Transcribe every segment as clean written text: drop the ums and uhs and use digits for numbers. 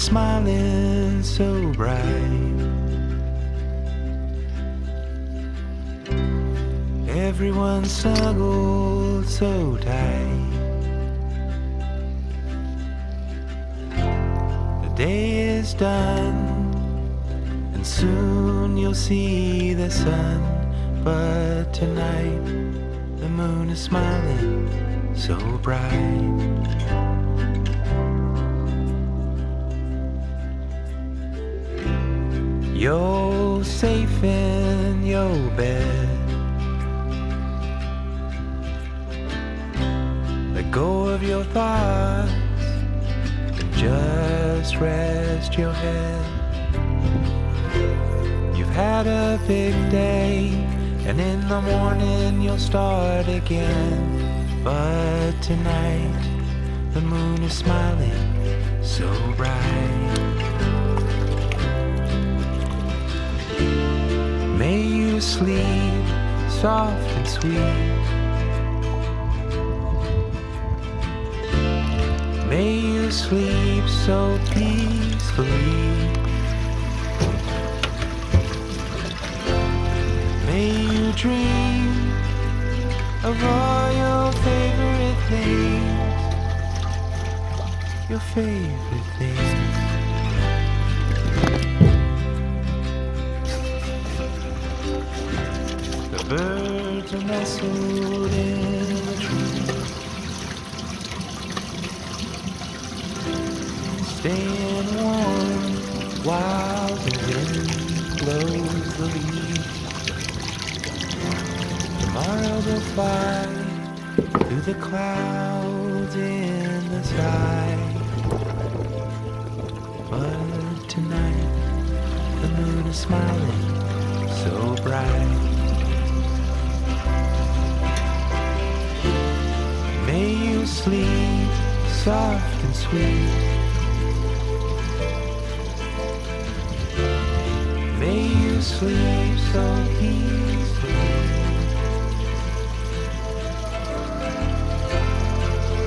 smiling so bright. Everyone snuggled so tight. The day is done, and soon you'll see the sun. But tonight the moon is smiling so bright. You're safe in your bed. Let go of your thoughts and just rest your head. You've had a big day, and in the morning you'll start again. But tonight the moon is smiling so bright. May you sleep soft and sweet. May you sleep so peacefully. May you dream of all your favorite things. Your favorite things. The birds are nestled in the trees, staying warm while the wind blows the leaves. Tomorrow they'll fly through the clouds in the sky. But tonight the moon is smiling so bright. May you sleep soft and sweet. May you sleep so peacefully.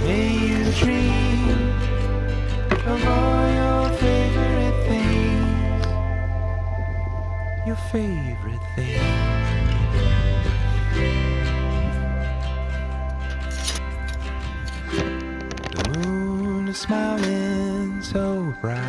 May you dream of all your favorite things. Your favorite things. Smiling so bright.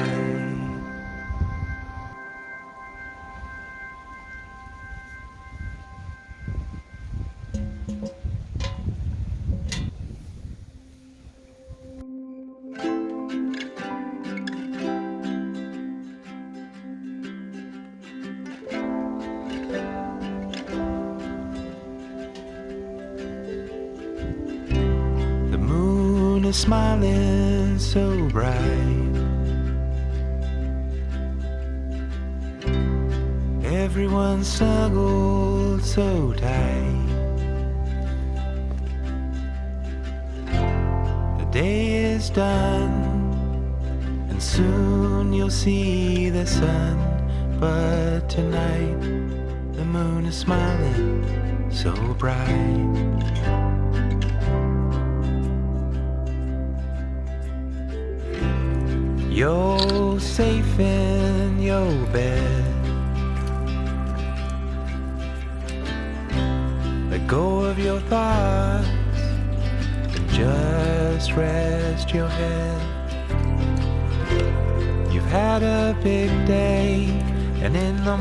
The moon is smiling so bright. Everyone snuggled so tight. The day is done, and soon you'll see the sun. But tonight the moon is smiling so bright. You're safe in your bed. Let go of your thoughts and just rest your head. You've had a big day, and in the